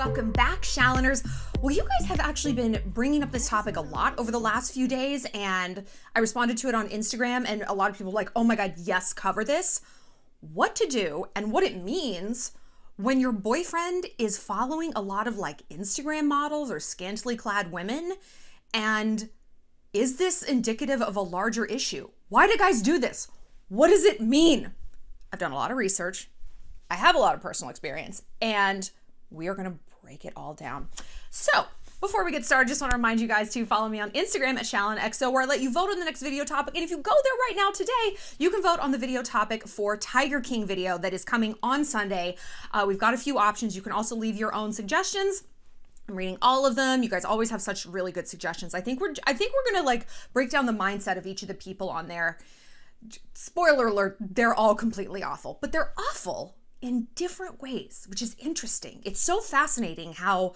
welcome back, Shalloners. Well, you guys have actually been bringing up this topic a lot over the last few days, and I responded to it on Instagram, and a lot of people were like, oh my God, yes, cover this. What to do and what it means when your boyfriend is following a lot of like Instagram models or scantily clad women, and is this indicative of a larger issue? Why do guys do this? What does it mean? I've done a lot of research. I have a lot of personal experience, and we are going to break it all down. So before we get started, just want to remind you guys to follow me on Instagram at shallonxo, where I let you vote on the next video topic. And if you go there right now today, you can vote on the video topic for Tiger King video that is coming on Sunday. We've got a few options. You can also leave your own suggestions. I'm reading all of them. You guys always have such really good suggestions. I think we're gonna like break down the mindset of each of the people on there. Spoiler alert, they're all completely awful, but they're awful in different ways, which is interesting. It's so fascinating how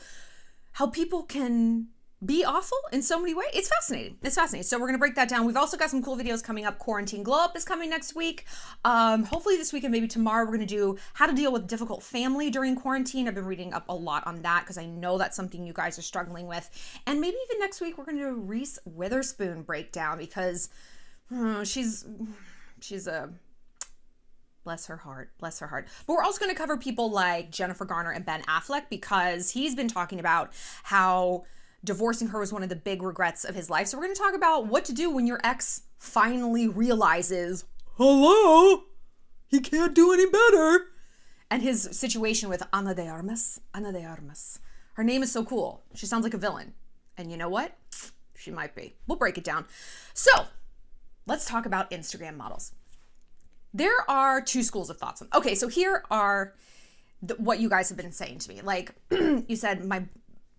people can be awful in so many ways. It's fascinating. It's fascinating. So we're going to break that down. We've also got some cool videos coming up. Quarantine Glow Up is coming next week. Hopefully this week and maybe tomorrow, we're going to do how to deal with difficult family during quarantine. I've been reading up a lot on that because I know that's something you guys are struggling with. And maybe even next week, we're going to do a Reese Witherspoon breakdown because she's a... Bless her heart. Bless her heart. But we're also going to cover people like Jennifer Garner and Ben Affleck because he's been talking about how divorcing her was one of the big regrets of his life. So we're going to talk about what to do when your ex finally realizes, hello, he can't do any better. And his situation with Ana de Armas. Ana de Armas. Her name is so cool. She sounds like a villain. And you know what? She might be. We'll break it down. So let's talk about Instagram models. There are two schools of thoughts. Okay, so here are what you guys have been saying to me. Like you said, my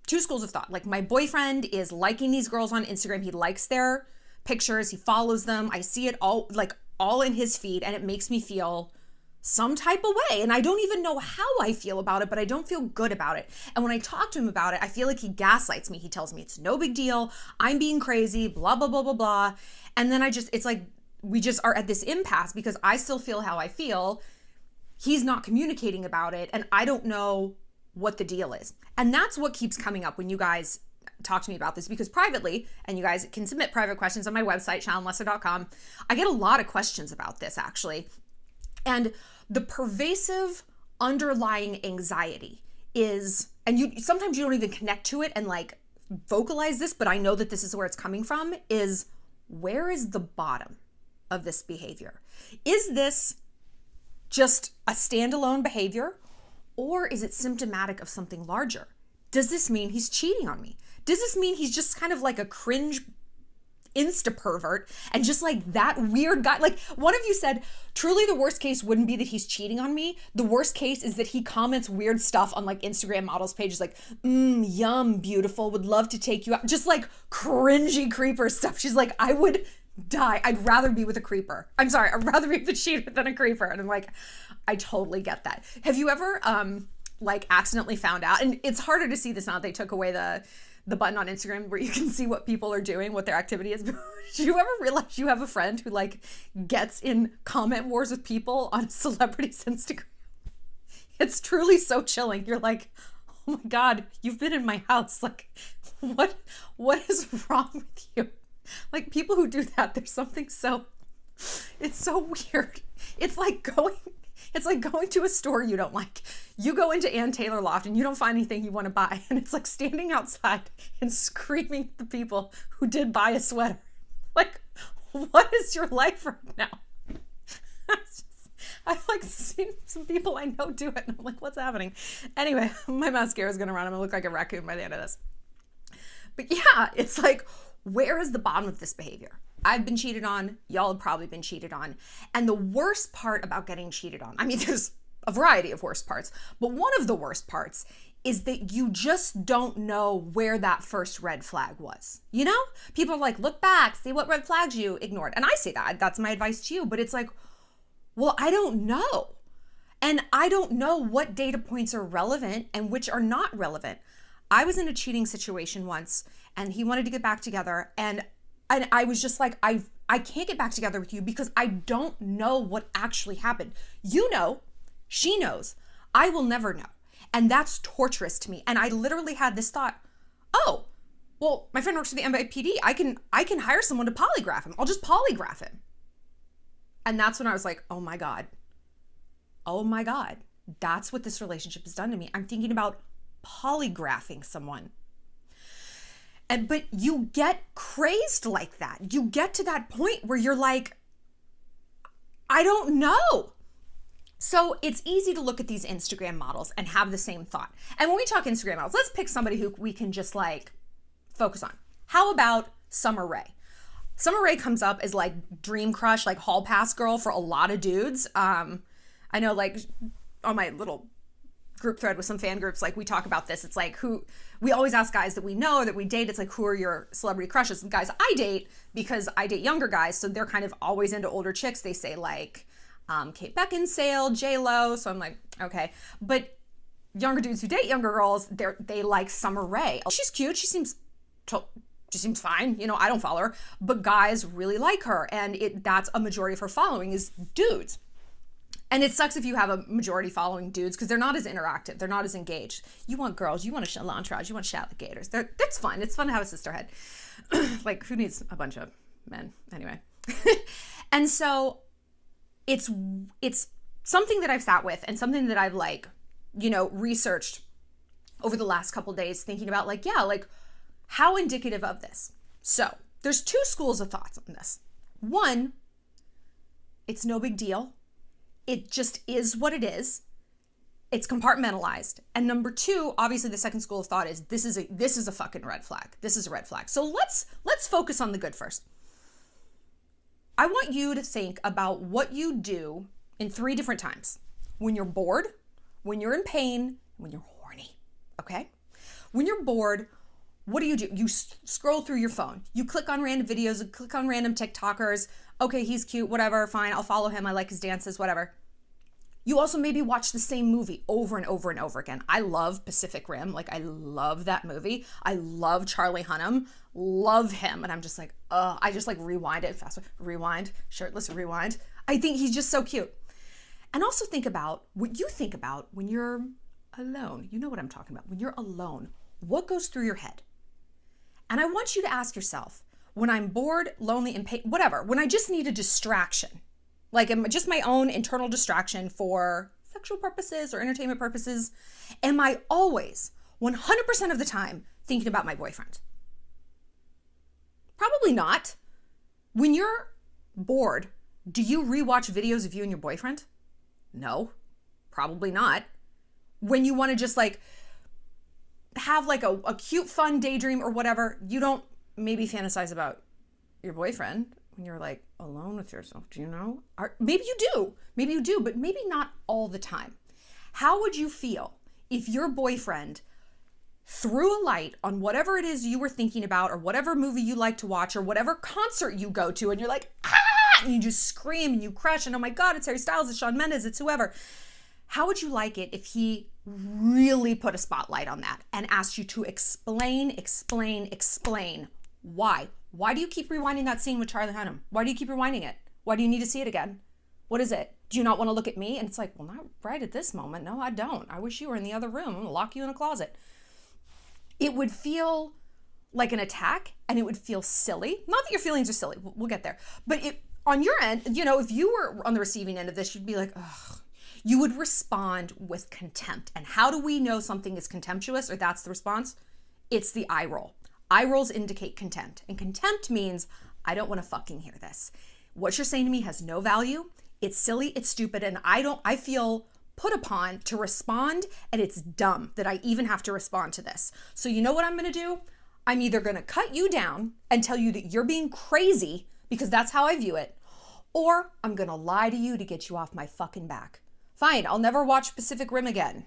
two schools of thought. Like my boyfriend is liking these girls on Instagram. He likes their pictures. He follows them. I see it all in his feed, and it makes me feel some type of way. And I don't even know how I feel about it, but I don't feel good about it. And when I talk to him about it, I feel like he gaslights me. He tells me it's no big deal. I'm being crazy, blah, blah, blah, blah, blah. And then it's like, we just are at this impasse because I still feel how I feel. He's not communicating about it, and I don't know what the deal is. And that's what keeps coming up when you guys talk to me about this, because privately, and you guys can submit private questions on my website, shallonlester.com, I get a lot of questions about this actually. And the pervasive underlying anxiety is, and sometimes you don't even connect to it and like vocalize this, but I know that this is where it's coming from, is where is the bottom of this behavior? Is this just a standalone behavior, or is it symptomatic of something larger? Does this mean he's cheating on me? Does this mean he's just kind of like a cringe Insta pervert and just like that weird guy? Like one of you said, truly the worst case wouldn't be that he's cheating on me. The worst case is that he comments weird stuff on like Instagram models pages like, yum, beautiful, would love to take you out. Just like cringy creeper stuff. She's like, I would die. I'd rather be with a creeper. I'm sorry. I'd rather be with a cheater than a creeper. And I'm like, I totally get that. Have you ever like accidentally found out? And it's harder to see this now. They took away the button on Instagram where you can see what people are doing, what their activity is. Did you ever realize you have a friend who like gets in comment wars with people on a celebrity's Instagram? It's truly so chilling. You're like, oh my God, you've been in my house. Like, what is wrong with you? Like people who do that, there's something it's so weird. It's like going to a store you don't like. You go into Ann Taylor Loft and you don't find anything you want to buy. And it's like standing outside and screaming at the people who did buy a sweater. Like, what is your life right now? I've like seen some people I know do it and I'm like, what's happening? Anyway, my mascara is going to run. I'm going to look like a raccoon by the end of this. But yeah, it's like, where is the bottom of this behavior? I've been cheated on. Y'all have probably been cheated on. And the worst part about getting cheated on, I mean, there's a variety of worst parts, but one of the worst parts is that you just don't know where that first red flag was. You know, people are like, look back, see what red flags you ignored. And I say that's my advice to you, but it's like, well, I don't know. And I don't know what data points are relevant and which are not relevant. I was in a cheating situation once and he wanted to get back together, and I was just like, I can't get back together with you because I don't know what actually happened. You know, she knows. I will never know. And that's torturous to me. And I literally had this thought, oh, well, my friend works for the NYPD. I can hire someone to polygraph him. I'll just polygraph him. And that's when I was like, oh my God. Oh my God. That's what this relationship has done to me. I'm thinking about polygraphing someone. But you get crazed like that. You get to that point where you're like, I don't know. So it's easy to look at these Instagram models and have the same thought. And when we talk Instagram models, let's pick somebody who we can just like focus on. How about Sommer Ray? Sommer Ray comes up as like dream crush, like hall pass girl for a lot of dudes. I know like on my little group thread with some fan groups, like we talk about this. It's like we always ask guys that we know or that we date. It's like, who are your celebrity crushes? The guys I date, because I date younger guys, so they're kind of always into older chicks. They say like Kate Beckinsale, J-Lo. So I'm like, okay. But younger dudes who date younger girls, they like Sommer Ray. She's cute. She seems fine. You know, I don't follow her, but guys really like her. And that's a majority of her following is dudes. And it sucks if you have a majority following dudes because they're not as interactive. They're not as engaged. You want girls, you want a Shallon entourage, you want alligators. That's fun. It's fun to have a sisterhood. Like, who needs a bunch of men? Anyway. And so it's something that I've sat with and something that I've like, you know, researched over the last couple days thinking about like, yeah, like how indicative of this. So there's two schools of thoughts on this. One, it's no big deal. It just is what it is. It's compartmentalized. And number two, obviously the second school of thought is this is a fucking red flag. This is a red flag. So let's focus on the good first. I want you to think about what you do in 3 different times. When you're bored, when you're in pain, when you're horny, okay? When you're bored, what do? You scroll through your phone. You click on random videos, you click on random TikTokers. Okay, he's cute, whatever, fine, I'll follow him. I like his dances, whatever. You also maybe watch the same movie over and over and over again. I love Pacific Rim. Like, I love that movie. I love Charlie Hunnam. Love him. And I'm just like, I just like rewind it faster. Rewind, shirtless, rewind. I think he's just so cute. And also think about what you think about when you're alone. You know what I'm talking about. When you're alone, what goes through your head? And I want you to ask yourself, when I'm bored, lonely, and whatever, when I just need a distraction, like just my own internal distraction for sexual purposes or entertainment purposes, am I always 100% of the time thinking about my boyfriend? Probably not. When you're bored, do you rewatch videos of you and your boyfriend? No, probably not. When you want to just like have like a cute, fun daydream or whatever, you don't maybe fantasize about your boyfriend when you're like alone with yourself. Do you know? Maybe you do, but maybe not all the time. How would you feel if your boyfriend threw a light on whatever it is you were thinking about or whatever movie you like to watch or whatever concert you go to and you're like, ah, and you just scream and you crush and oh my God, it's Harry Styles, it's Shawn Mendes, it's whoever. How would you like it if he really put a spotlight on that and asked you to explain why? Why do you keep rewinding that scene with Charlie Hunnam? Why do you keep rewinding it? Why do you need to see it again? What is it? Do you not want to look at me? And it's like, well, not right at this moment. No, I don't. I wish you were in the other room. I'm going to lock you in a closet. It would feel like an attack and it would feel silly. Not that your feelings are silly. We'll get there. But on your end, you know, if you were on the receiving end of this, you'd be like, ugh. You would respond with contempt. And how do we know something is contemptuous or that's the response? It's the eye roll. Eye rolls indicate contempt. And contempt means, I don't want to fucking hear this. What you're saying to me has no value. It's silly, it's stupid, and I feel put upon to respond, and it's dumb that I even have to respond to this. So you know what I'm going to do? I'm either going to cut you down and tell you that you're being crazy, because that's how I view it, or I'm going to lie to you to get you off my fucking back. Fine, I'll never watch Pacific Rim again.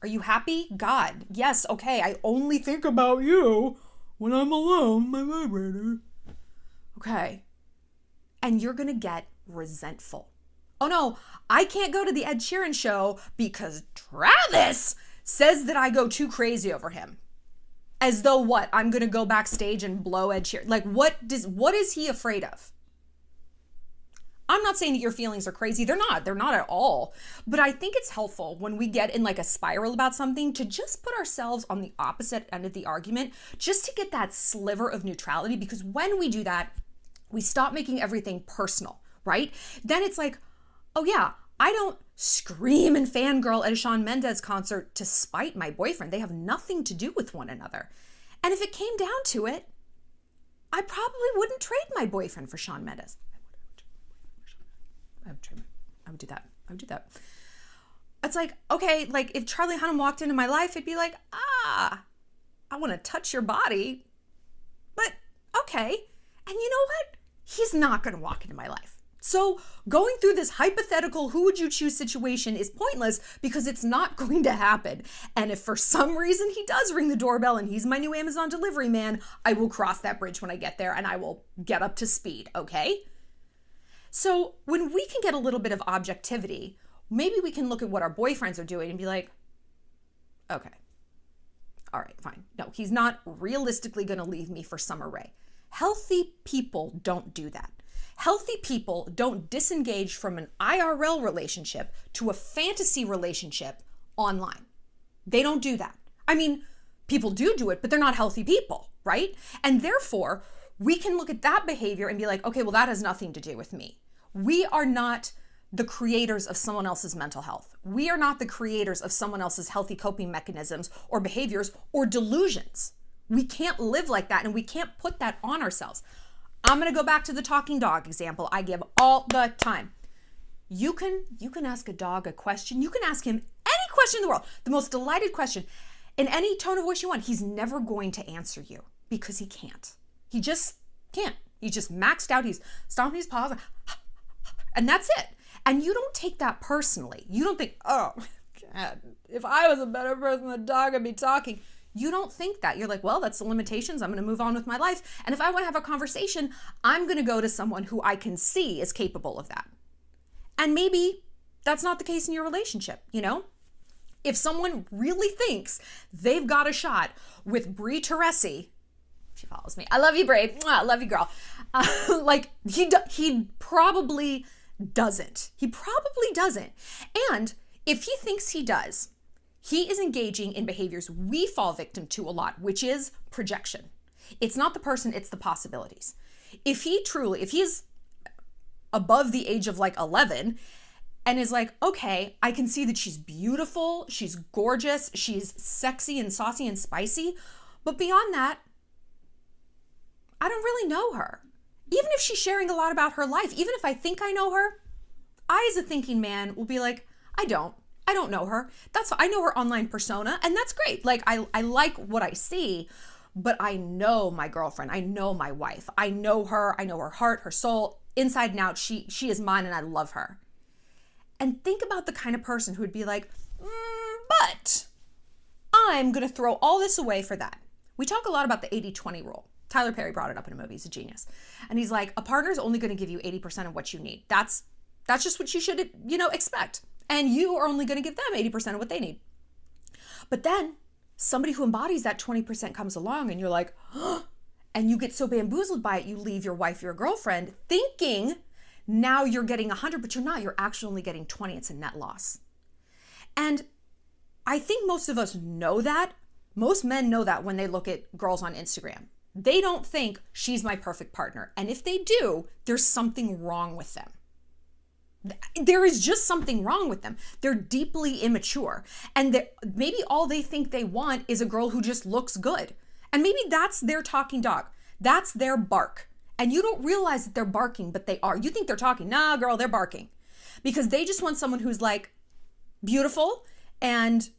Are you happy? God, yes, okay, I only think about you when I'm alone, my vibrator. Okay. And you're gonna get resentful. Oh no, I can't go to the Ed Sheeran show because Travis says that I go too crazy over him. As though what? I'm gonna go backstage and blow Ed Sheeran. Like what is he afraid of? I'm not saying that your feelings are crazy. They're not at all. But I think it's helpful when we get in like a spiral about something to just put ourselves on the opposite end of the argument, just to get that sliver of neutrality. Because when we do that, we stop making everything personal, right? Then it's like, oh yeah, I don't scream and fangirl at a Shawn Mendes concert to spite my boyfriend. They have nothing to do with one another. And if it came down to it, I probably wouldn't trade my boyfriend for Shawn Mendes. I would do that. It's like, okay, like if Charlie Hunnam walked into my life, it'd be like, I want to touch your body, but okay. And you know what? He's not going to walk into my life. So going through this hypothetical who would you choose situation is pointless because it's not going to happen. And if for some reason he does ring the doorbell and he's my new Amazon delivery man, I will cross that bridge when I get there and I will get up to speed, okay? So when we can get a little bit of objectivity, maybe we can look at what our boyfriends are doing and be like, okay, all right, fine. No, he's not realistically going to leave me for Summer Rae. Healthy people don't do that. Healthy people don't disengage from an IRL relationship to a fantasy relationship online. They don't do that. I mean, people do it, but they're not healthy people, right? And therefore, we can look at that behavior and be like, okay, well, that has nothing to do with me. We are not the creators of someone else's mental health. We are not the creators of someone else's healthy coping mechanisms or behaviors or delusions. We can't live like that and we can't put that on ourselves. I'm going to go back to the talking dog example I give all the time. You can ask a dog a question. You can ask him any question in the world, the most delighted question, in any tone of voice you want. He's never going to answer you because he can't. He just can't. He's just maxed out. He's stomping his paws, and that's it. And you don't take that personally. You don't think, oh, God, if I was a better person, the dog would be talking. You don't think that. You're like, well, that's the limitations. I'm going to move on with my life. And if I want to have a conversation, I'm going to go to someone who I can see is capable of that. And maybe that's not the case in your relationship, you know? If someone really thinks they've got a shot with Brie Teresi, she follows me. I love you, Brie. I love you, girl. Like, he probably doesn't. He probably doesn't. And if he thinks he does, he is engaging in behaviors we fall victim to a lot, which is projection. It's not the person, it's the possibilities. If he is above the age of like 11 and is like, okay, I can see that she's beautiful, she's gorgeous, she's sexy and saucy and spicy, but beyond that, I don't really know her. Even if she's sharing a lot about her life, even if I think I know her, I as a thinking man will be like, I don't know her. I know her online persona, and that's great. Like I like what I see, but I know my girlfriend. I know my wife. I know her heart, her soul, inside and out. She is mine and I love her. And think about the kind of person who would be like, but I'm going to throw all this away for that. We talk a lot about the 80-20 rule. Tyler Perry brought it up in a movie. He's a genius. And he's like, a partner's only going to give you 80% of what you need. That's just what you should, expect. And you are only going to give them 80% of what they need. But then somebody who embodies that 20% comes along and you're like, huh? And you get so bamboozled by it, you leave your wife, your girlfriend, thinking now you're getting 100, but you're not. You're actually only getting 20. It's a net loss. And I think most of us know that. Most men know that when they look at girls on Instagram. They don't think she's my perfect partner. And if they do, there's something wrong with them. There is just something wrong with them. They're deeply immature. And maybe all they think they want is a girl who just looks good. And maybe that's their talking dog. That's their bark. And you don't realize that they're barking, but they are. You think they're talking. Nah, girl, they're barking. Because they just want someone who's like beautiful and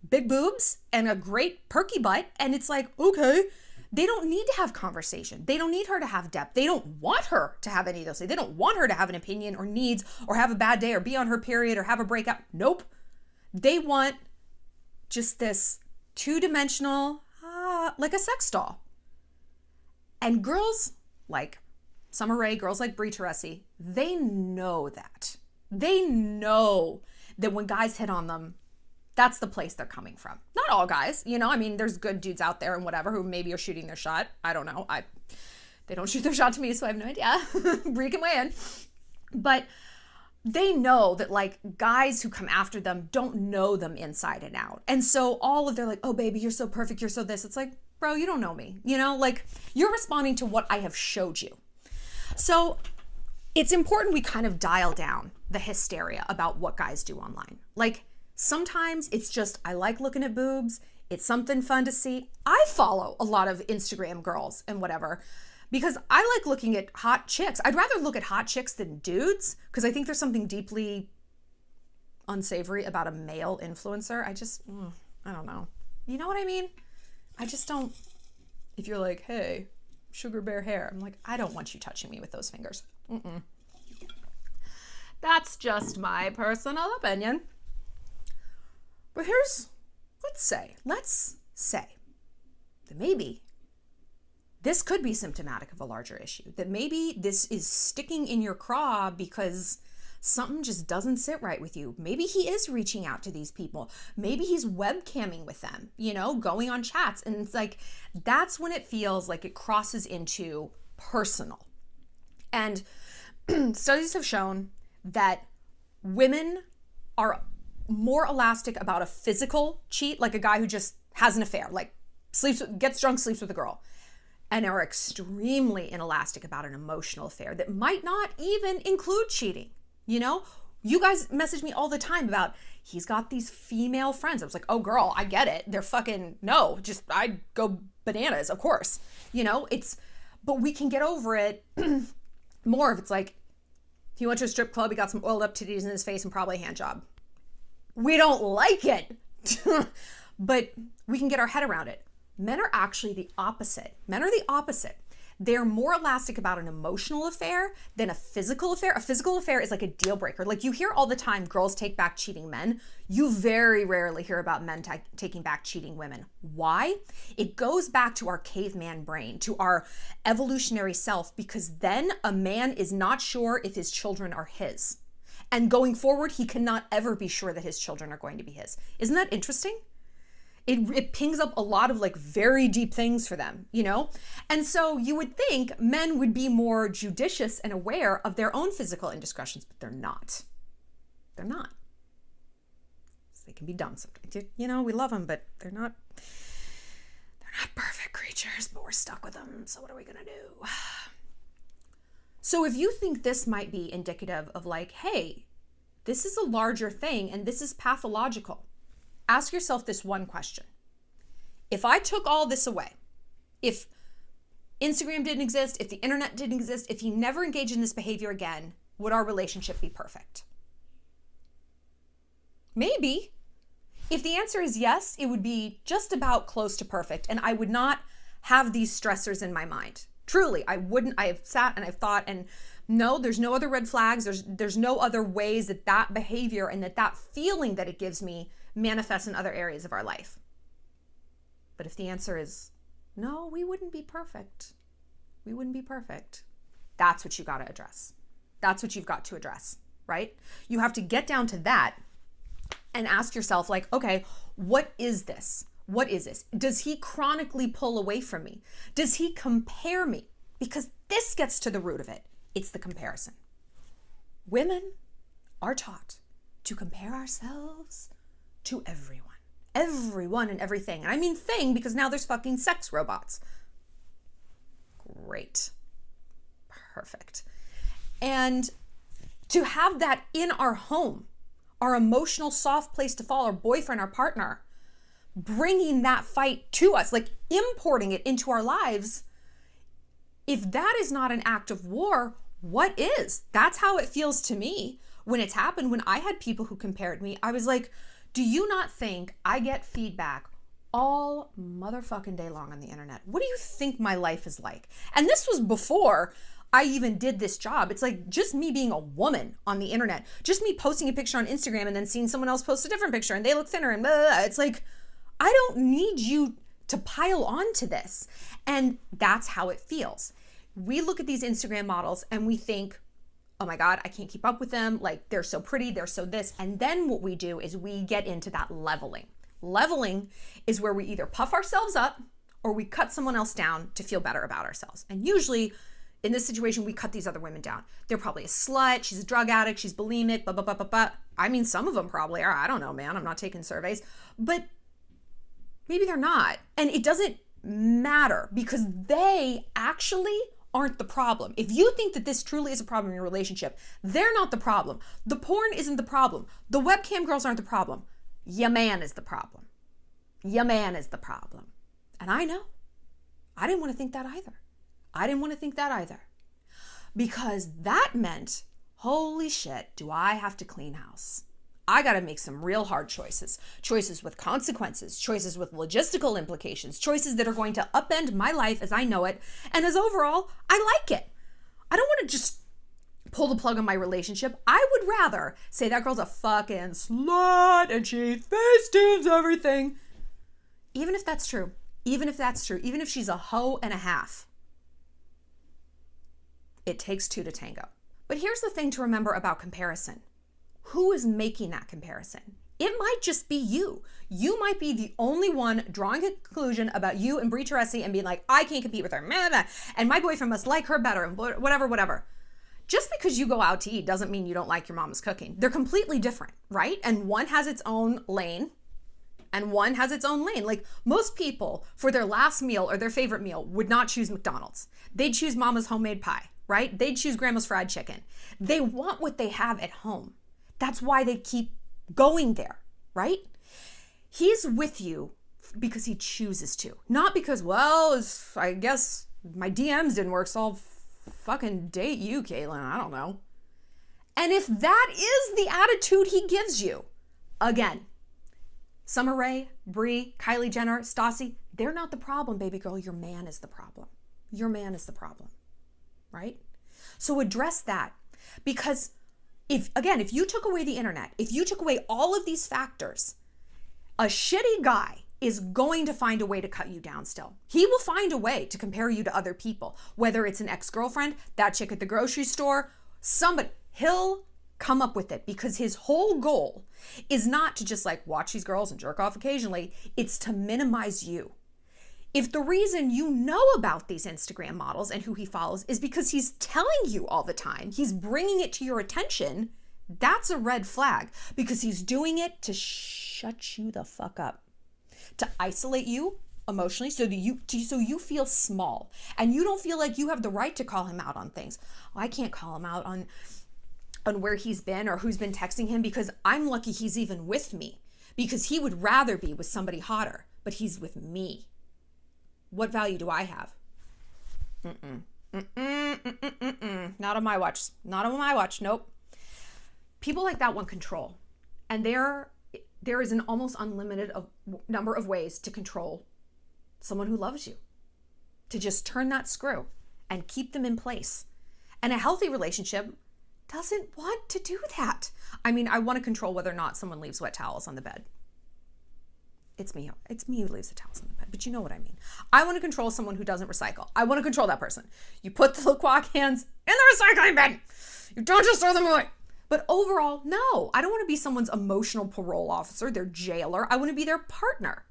big boobs and a great perky butt. And it's like, okay. They don't need to have conversation. They don't need her to have depth. They don't want her to have any of those things. They don't want her to have an opinion or needs or have a bad day or be on her period or have a breakup. Nope. They want just this two-dimensional, like a sex doll. And girls like Summer Rae, girls like Brie Teresi, they know that. They know that when guys hit on them, that's the place they're coming from. Not all guys, there's good dudes out there and whatever who maybe are shooting their shot. I don't know. They don't shoot their shot to me, so I have no idea. Brie can weigh in. But they know that like guys who come after them don't know them inside and out. And so all of their like, oh baby, you're so perfect, you're so this. It's like, bro, you don't know me. You know, like you're responding to what I have showed you. So it's important we kind of dial down the hysteria about what guys do online. Like sometimes it's just, I like looking at boobs. It's something fun to see. I follow a lot of Instagram girls and whatever, because I like looking at hot chicks. I'd rather look at hot chicks than dudes, because I think there's something deeply unsavory about a male influencer. I don't know. You know what I mean? I just don't. If you're like, hey, sugar bear hair, I'm like, I don't want you touching me with those fingers. That's just my personal opinion. But let's say that maybe this could be symptomatic of a larger issue, that maybe this is sticking in your craw because something just doesn't sit right with you. Maybe he is reaching out to these people. Maybe he's webcamming with them, you know, going on chats. And it's like, that's when it feels like it crosses into personal. And studies have shown that women are more elastic about a physical cheat, like a guy who just has an affair, like gets drunk, sleeps with a girl, and are extremely inelastic about an emotional affair that might not even include cheating. You know, you guys message me all the time about he's got these female friends. I was like, oh girl, I get it. They're fucking, no, just I'd go bananas, of course. You know, but we can get over it more if it's like, he went to a strip club, he got some oiled up titties in his face and probably a hand job. We don't like it, but we can get our head around it. Men are actually the opposite. Men are the opposite. They're more elastic about an emotional affair than a physical affair. A physical affair is like a deal breaker. Like you hear all the time, girls take back cheating men. You very rarely hear about men taking back cheating women. Why? It goes back to our caveman brain, to our evolutionary self, because then a man is not sure if his children are his. And going forward, he cannot ever be sure that his children are going to be his. Isn't that interesting? It pings up a lot of like very deep things for them, you know? And so you would think men would be more judicious and aware of their own physical indiscretions, but they're not. They're not. So they can be dumb sometimes. You know, we love them, but they're not perfect creatures, but we're stuck with them. So what are we gonna do? So if you think this might be indicative of like, hey, this is a larger thing and this is pathological, ask yourself this one question. If I took all this away, if Instagram didn't exist, if the internet didn't exist, if he never engaged in this behavior again, would our relationship be perfect? Maybe. If the answer is yes, it would be just about close to perfect, and I would not have these stressors in my mind. Truly, I wouldn't. I have sat and I've thought, and no, there's no other red flags. There's no other ways that behavior and that feeling that it gives me manifests in other areas of our life. But if the answer is no, we wouldn't be perfect. We wouldn't be perfect. That's what you got to address. That's what you've got to address, right? You have to get down to that and ask yourself like, okay, what is this? What is this? Does he chronically pull away from me? Does he compare me? Because this gets to the root of it. It's the comparison. Women are taught to compare ourselves to everyone and everything. And I mean thing because now there's fucking sex robots. Great. Perfect. And to have that in our home, our emotional soft place to fall, our boyfriend, our partner, bringing that fight to us, like importing it into our lives, if that is not an act of war, what is? That's how it feels to me when it's happened. When I had people who compared me, I was like, do you not think I get feedback all motherfucking day long on the internet? What do you think my life is like? And this was before I even did this job. It's like just me being a woman on the internet, just me posting a picture on Instagram and then seeing someone else post a different picture and they look thinner and blah, blah, blah. It's like, I don't need you to pile on to this. And that's how it feels. We look at these Instagram models and we think, oh my God, I can't keep up with them. Like they're so pretty, they're so this. And then what we do is we get into that leveling. Leveling is where we either puff ourselves up or we cut someone else down to feel better about ourselves. And usually in this situation, we cut these other women down. They're probably a slut. She's a drug addict. She's bulimic, blah, blah, blah, blah, blah. I mean, some of them probably are. I don't know, man. I'm not taking surveys. But maybe they're not. And it doesn't matter because they actually aren't the problem. If you think that this truly is a problem in your relationship, they're not the problem. The porn isn't the problem. The webcam girls aren't the problem. Your man is the problem. Your man is the problem. And I know. I didn't want to think that either. Because that meant, holy shit, do I have to clean house? I got to make some real hard choices. Choices with consequences, choices with logistical implications, choices that are going to upend my life as I know it. And as overall, I like it. I don't want to just pull the plug on my relationship. I would rather say that girl's a fucking slut and she facetunes everything. Even if that's true, even if she's a hoe and a half. It takes two to tango. But here's the thing to remember about comparison. Who is making that comparison? It might just be you. You might be the only one drawing a conclusion about you and Brie Teresi and being like, I can't compete with her, and my boyfriend must like her better, and whatever. Just because you go out to eat doesn't mean you don't like your mama's cooking. They're completely different, right? And one has its own lane and one has its own lane. Like most people for their last meal or their favorite meal would not choose McDonald's. They'd choose mama's homemade pie, right? They'd choose grandma's fried chicken. They want what they have at home. That's why they keep going there, right? He's with you because he chooses to, not because, well, I guess my DMs didn't work, so I'll fucking date you, Caitlin. I don't know. And if that is the attitude he gives you, again, Summer Rae, Brie, Kylie Jenner, Stassi, they're not the problem, baby girl. Your man is the problem. Your man is the problem, right? So address that, because if you took away the internet, if you took away all of these factors, a shitty guy is going to find a way to cut you down still. He will find a way to compare you to other people, whether it's an ex-girlfriend, that chick at the grocery store, somebody. He'll come up with it because his whole goal is not to just like watch these girls and jerk off occasionally. It's to minimize you. If the reason you know about these Instagram models and who he follows is because he's telling you all the time, he's bringing it to your attention, that's a red flag, because he's doing it to shut you the fuck up, to isolate you emotionally so you feel small and you don't feel like you have the right to call him out on things. Well, I can't call him out on where he's been or who's been texting him because I'm lucky he's even with me, because he would rather be with somebody hotter, but he's with me. What value do I have? Not on my watch. Not on my watch. Nope. People like that want control. And there is an almost unlimited number of ways to control someone who loves you. To just turn that screw and keep them in place. And a healthy relationship doesn't want to do that. I mean, I want to control whether or not someone leaves wet towels on the bed. It's me who leaves the towels on the bed, but you know what I mean. I want to control someone who doesn't recycle. I want to control that person. You put the LaCroix cans in the recycling bin. You don't just throw them away. But overall, no, I don't want to be someone's emotional parole officer, their jailer. I want to be their partner.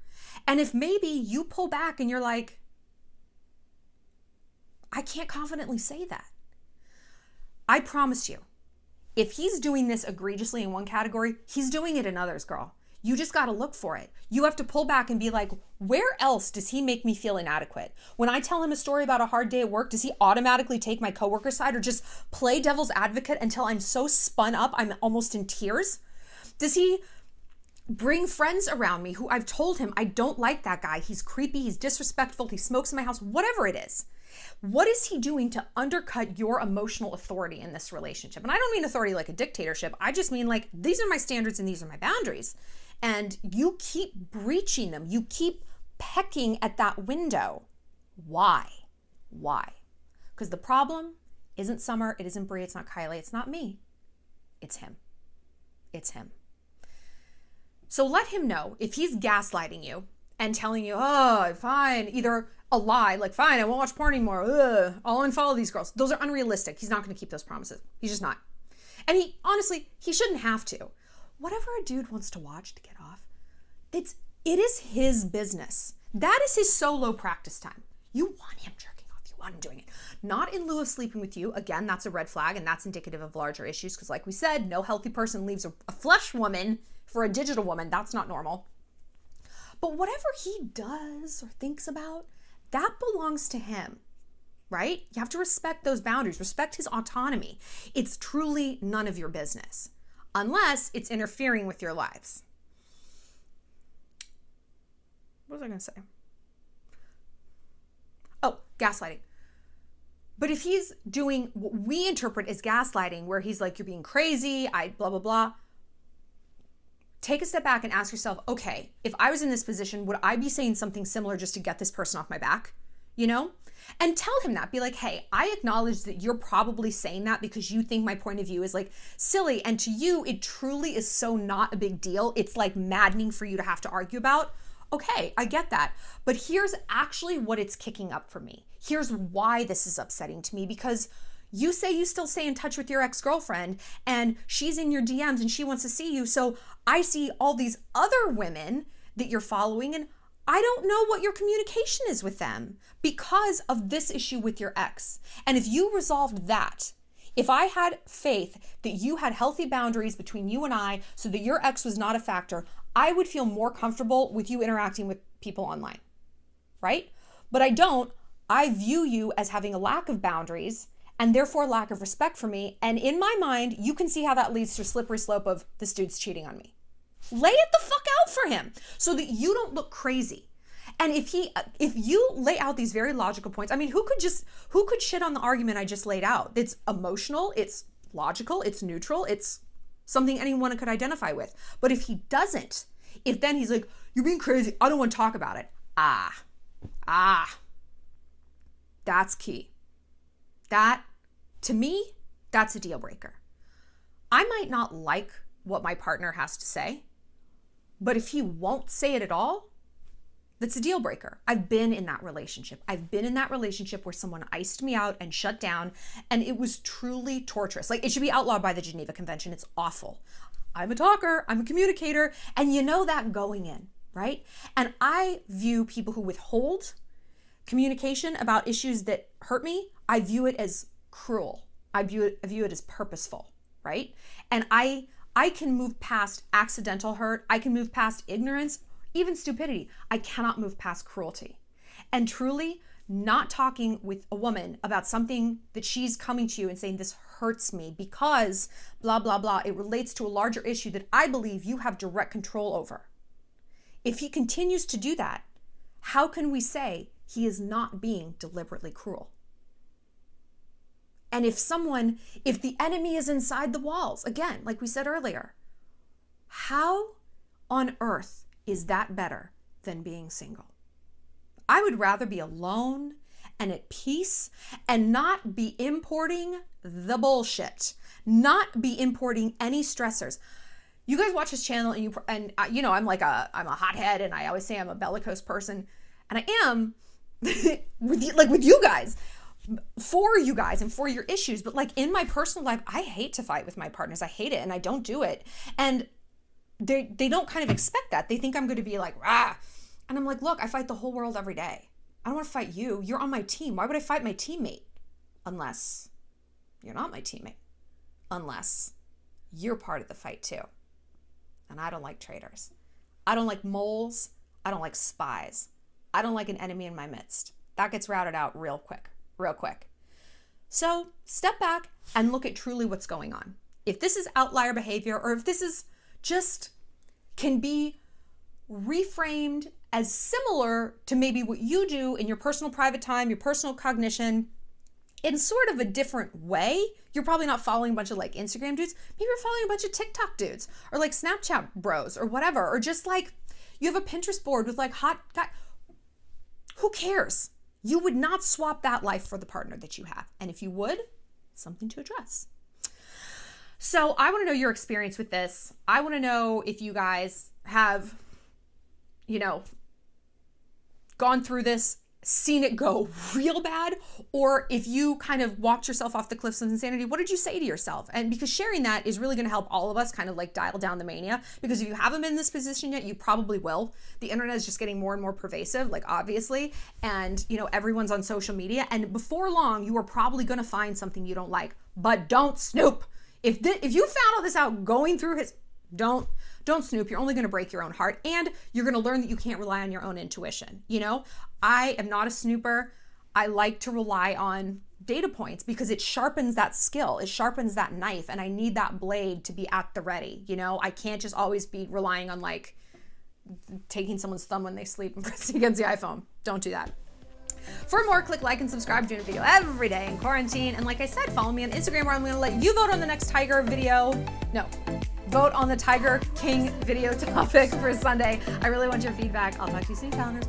And if maybe you pull back and you're like, I can't confidently say that. I promise you, if he's doing this egregiously in one category, he's doing it in others, girl. You just got to look for it. You have to pull back and be like, where else does he make me feel inadequate? When I tell him a story about a hard day at work, does he automatically take my coworker's side or just play devil's advocate until I'm so spun up I'm almost in tears? Does he bring friends around me who I've told him I don't like that guy? He's creepy, he's disrespectful, he smokes in my house, whatever it is. What is he doing to undercut your emotional authority in this relationship? And I don't mean authority like a dictatorship. I just mean like, these are my standards and these are my boundaries. And you keep breaching them. You keep pecking at that window. Why? Why? Because the problem isn't Summer, it isn't Brie, it's not Kylie, it's not me. It's him. It's him. So let him know if he's gaslighting you and telling you, oh, fine, either a lie, like, fine, I won't watch porn anymore. Ugh, I'll unfollow these girls. Those are unrealistic. He's not going to keep those promises. He's just not. And he shouldn't have to. Whatever a dude wants to watch to get off, it is his business. That is his solo practice time. You want him jerking off. You on doing it. Not in lieu of sleeping with you. Again, that's a red flag, and that's indicative of larger issues because like we said, no healthy person leaves a flesh woman for a digital woman. That's not normal. But whatever he does or thinks about, that belongs to him, right? You have to respect those boundaries, respect his autonomy. It's truly none of your business unless it's interfering with your lives. What was I going to say? Oh, gaslighting. But if he's doing what we interpret as gaslighting, where he's like, you're being crazy, blah, blah, blah, take a step back and ask yourself, okay, if I was in this position, would I be saying something similar just to get this person off my back? You know? And tell him that. Be like, hey, I acknowledge that you're probably saying that because you think my point of view is like silly. And to you, it truly is so not a big deal. It's like maddening for you to have to argue about. Okay, I get that. But here's actually what it's kicking up for me. Here's why this is upsetting to me, because you say you still stay in touch with your ex-girlfriend and she's in your DMs and she wants to see you. So I see all these other women that you're following and I don't know what your communication is with them because of this issue with your ex. And if you resolved that, if I had faith that you had healthy boundaries between you and I so that your ex was not a factor, I would feel more comfortable with you interacting with people online, right? But I don't. I view you as having a lack of boundaries and therefore lack of respect for me. And in my mind, you can see how that leads to a slippery slope of this dude's cheating on me. Lay it the fuck out for him so that you don't look crazy. And if you lay out these very logical points, I mean, who could shit on the argument I just laid out? It's emotional, it's logical, it's neutral, it's something anyone could identify with. But if he doesn't, if then he's like, you're being crazy, I don't want to talk about it. That's key. That, to me, that's a deal breaker. I might not like what my partner has to say, but if he won't say it at all, that's a deal breaker. I've been in that relationship. I've been in that relationship where someone iced me out and shut down, and it was truly torturous. Like, it should be outlawed by the Geneva Convention. It's awful. I'm a talker, I'm a communicator, and you know that going in, right? And I view people who withhold communication about issues that hurt me, I view it as cruel. I view it as purposeful, right? And I can move past accidental hurt. I can move past ignorance, even stupidity. I cannot move past cruelty. And truly, not talking with a woman about something that she's coming to you and saying, this hurts me because blah, blah, blah, it relates to a larger issue that I believe you have direct control over. If he continues to do that, how can we say he is not being deliberately cruel? And if the enemy is inside the walls, again, like we said earlier, how on earth is that better than being single? I would rather be alone and at peace and not be importing the bullshit, not be importing any stressors. You guys watch his channel and you know, I'm a hothead and I always say I'm a bellicose person, and I am with you guys, for you guys and for your issues. But like in my personal life, I hate to fight with my partners. I hate it and I don't do it. And they don't kind of expect that. They think I'm going to be like, rah. And I'm like, look, I fight the whole world every day. I don't want to fight you. You're on my team. Why would I fight my teammate? Unless you're not my teammate. Unless you're part of the fight too. And I don't like traitors. I don't like moles. I don't like spies. I don't like an enemy in my midst. That gets routed out real quick. So step back and look at truly what's going on. If this is outlier behavior, or if this is just can be reframed as similar to maybe what you do in your personal private time, your personal cognition, in sort of a different way. You're probably not following a bunch of like Instagram dudes. Maybe you're following a bunch of TikTok dudes or like Snapchat bros or whatever, or just like you have a Pinterest board with like hot guy. Who cares? You would not swap that life for the partner that you have. And if you would, something to address. So I want to know your experience with this. I want to know if you guys have, gone through this seen it go real bad, or if you kind of walked yourself off the cliffs of insanity, what did you say to yourself? And because sharing that is really going to help all of us kind of like dial down the mania, because if you haven't been in this position yet, you probably will. The internet is just getting more and more pervasive, like obviously, and you know, everyone's on social media, and before long, you are probably going to find something you don't like, but don't snoop. If you found all this out going through his, don't snoop. You're only going to break your own heart, and you're going to learn that you can't rely on your own intuition. You know, I am not a snooper. I like to rely on data points because it sharpens that skill. It sharpens that knife, and I need that blade to be at the ready. You know, I can't just always be relying on like taking someone's thumb when they sleep and pressing against the iPhone. Don't do that. For more, click like and subscribe. Doing a video every day in quarantine. And like I said, follow me on Instagram where I'm going to let you vote on the next Tiger video. No, vote on the Tiger King video topic for Sunday. I really want your feedback. I'll talk to you soon, calendars.